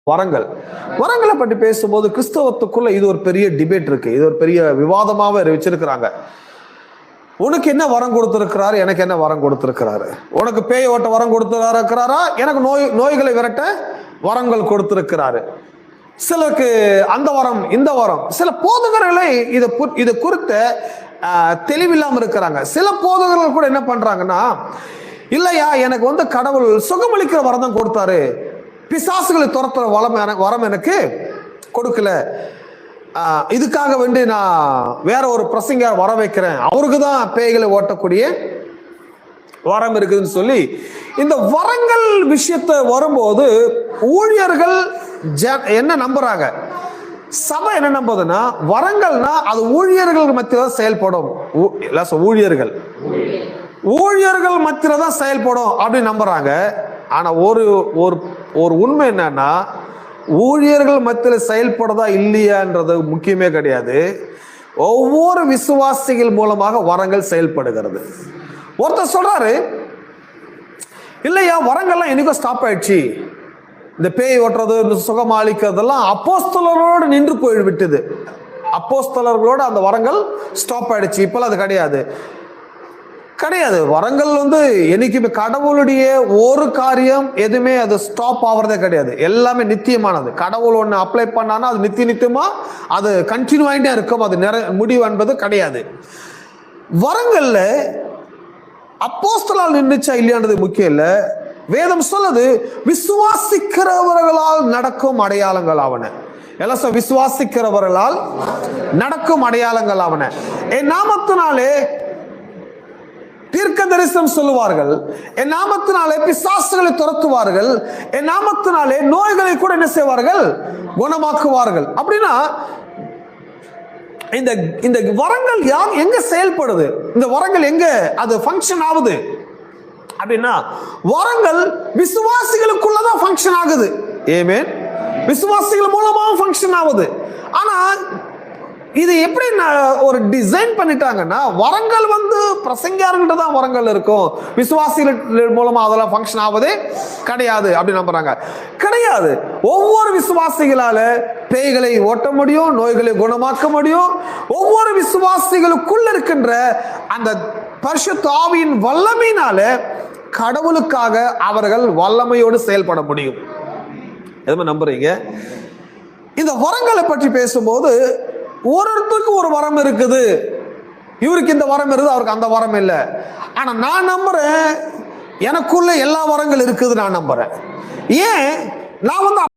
வரங்களை பற்றி பேசும்போது கிறிஸ்தவத்துக்குள்ள இது ஒரு பெரிய டிபேட் இருக்கு. இது ஒரு பெரிய விவாதமாவே வச்சிருக்கிறாங்க. உனக்கு என்ன வரம் கொடுத்திருக்கிறாரு, எனக்கு என்ன வரம் கொடுத்திருக்கிறாரு? உனக்கு பேய் ஓட்ட வரம் கொடுத்திருக்கிறாரா, எனக்கு நோய்களை விரட்ட வரங்கள் கொடுத்திருக்கிறாரு. சிலருக்கு அந்த வரம் இந்த வரம். சில போதகர்களே இது குறித்த தெளிவில்லாம இருக்கிறாங்க. சில போதகர்கள் கூட என்ன பண்றாங்கன்னா, இல்லையா எனக்கு கடவுள் சுகமளிக்கிற வரம் தான் கொடுத்தாரு, பிசாசுகளை துரத்துற வரம் எனக்கு கொடுக்கல, இதுக்காக வேண்டி நான் வேற ஒரு பிரசங்கர் வர வைக்கிறேன், அவருக்கு தான் பேய்களை ஓட்டக்கூடிய வரம் இருக்குதுன்னு சொல்லி இந்த வரங்கள் விஷயத்தை வரும்போது ஊழியர்கள் என்ன நம்புறாங்க, சபை என்ன நம்புதுன்னா, வரங்கள்னா அது ஊழியர்கள் மத்தியில் செயல்படும், ஊழியர்கள் மத்தியில் தான் செயல்படும் அப்படின்னு நம்புறாங்க. ஆனா ஒரு உண்மை என்னன்னா, ஊழியர்கள் மத்தியில் செயல்படுறதா இல்லையான்றது முக்கியமே கிடையாது. ஒவ்வொரு விசுவாசிகள் மூலமாக வரங்கள் செயல்படுகிறது. ஒருத்தர் சொல்றாரு, இல்லையா வரங்கள்லாம் என்னைக்கும் ஸ்டாப் ஆயிடுச்சு, இந்த பேய் ஓட்டுறது சுகமாளிக்கிறதெல்லாம் அப்போஸ்தலரோடு நின்று போய்விட்டது, அப்போஸ்தலர்களோடு அந்த வரங்கள் ஸ்டாப் ஆயிடுச்சு, இப்பெல்லாம் அது கிடையாது. வரங்கள் என்னைக்குமே கடவுளுடைய ஒரு காரியம் எதுவுமே அது ஸ்டாப் ஆகிறதே கிடையாது, எல்லாமே நித்தியமானது. கடவுள் ஒன்று அப்ளை பண்ணானா அது நித்தியமா அது கண்டினியூ ஆகிட்டே இருக்கும், அது முடிவு என்பது கிடையாது. வரங்கள்ல அப்போஸ்தலரால் நின்றுச்சா இல்லையான்றது முக்கியம் இல்லை. வேதம் சொல்லுது, விசுவாசிக்கிறவர்களால் நடக்கும் அடையாளங்கள் ஆவன. எல்லாம் விசுவாசிக்கிறவர்களால் நடக்கும் அடையாளங்கள் ஆவன. என் நாமத்தினாலே தீர்க்க தரிசனம் சொல்லுவார்கள், என் நாமத்தினாலே பிசாசுகளை துரத்துவார்கள், என் நாமத்தினாலே நோய்களை கூட என்ன செய்வார்கள், குணமாக்குவார்கள். அப்படின்னா இந்த வரங்கள் எங்க செயல்படுது, இந்த வரங்கள் எங்க அது ஃபங்க்ஷன் ஆகுது அப்படின்னா, வரங்கள் விசுவாசிகளுக்குள்ளதான் ஃபங்க்ஷன் ஆகுது. ஆமென். விசுவாசிகள் மூலமாக ஃபங்க்ஷன் ஆகுது. ஆனா இது எப்படி ஒரு டிசைன் பண்ணிட்டாங்கன்னா, வரங்கள் பிரசங்கியார்கிட்ட தான் வரங்கள் இருக்கும், விசுவாசிகள் மூலமா அதெல்லாம் ஃபங்க்ஷன் ஆவதே கிடையாது அப்படின்னு நம்புறாங்க. கிடையாது. ஒவ்வொரு விசுவாசிகளால பேய்களை ஓட்ட முடியும், நோய்களை குணமாக்க முடியும். ஒவ்வொரு விசுவாசிகளுக்குள்ள இருக்கின்ற அந்த பரிசுத்த ஆவியின் வல்லமையினால கடவுளுக்காக அவர்கள் வல்லமையோடு செயல்பட முடியும். எதுவுமே நம்புறீங்க? இந்த வரங்களை பற்றி பேசும்போது ஒருத்தருக்கு ஒரு வரம் இருக்குது, இவருக்கு இந்த வரம் இருக்குது, அவருக்கு அந்த வரம் இல்லை. ஆனா நான் நம்புறேன், எனக்குள்ள எல்லா வரங்கள் இருக்குது நான் நம்புறேன். ஏன் நான்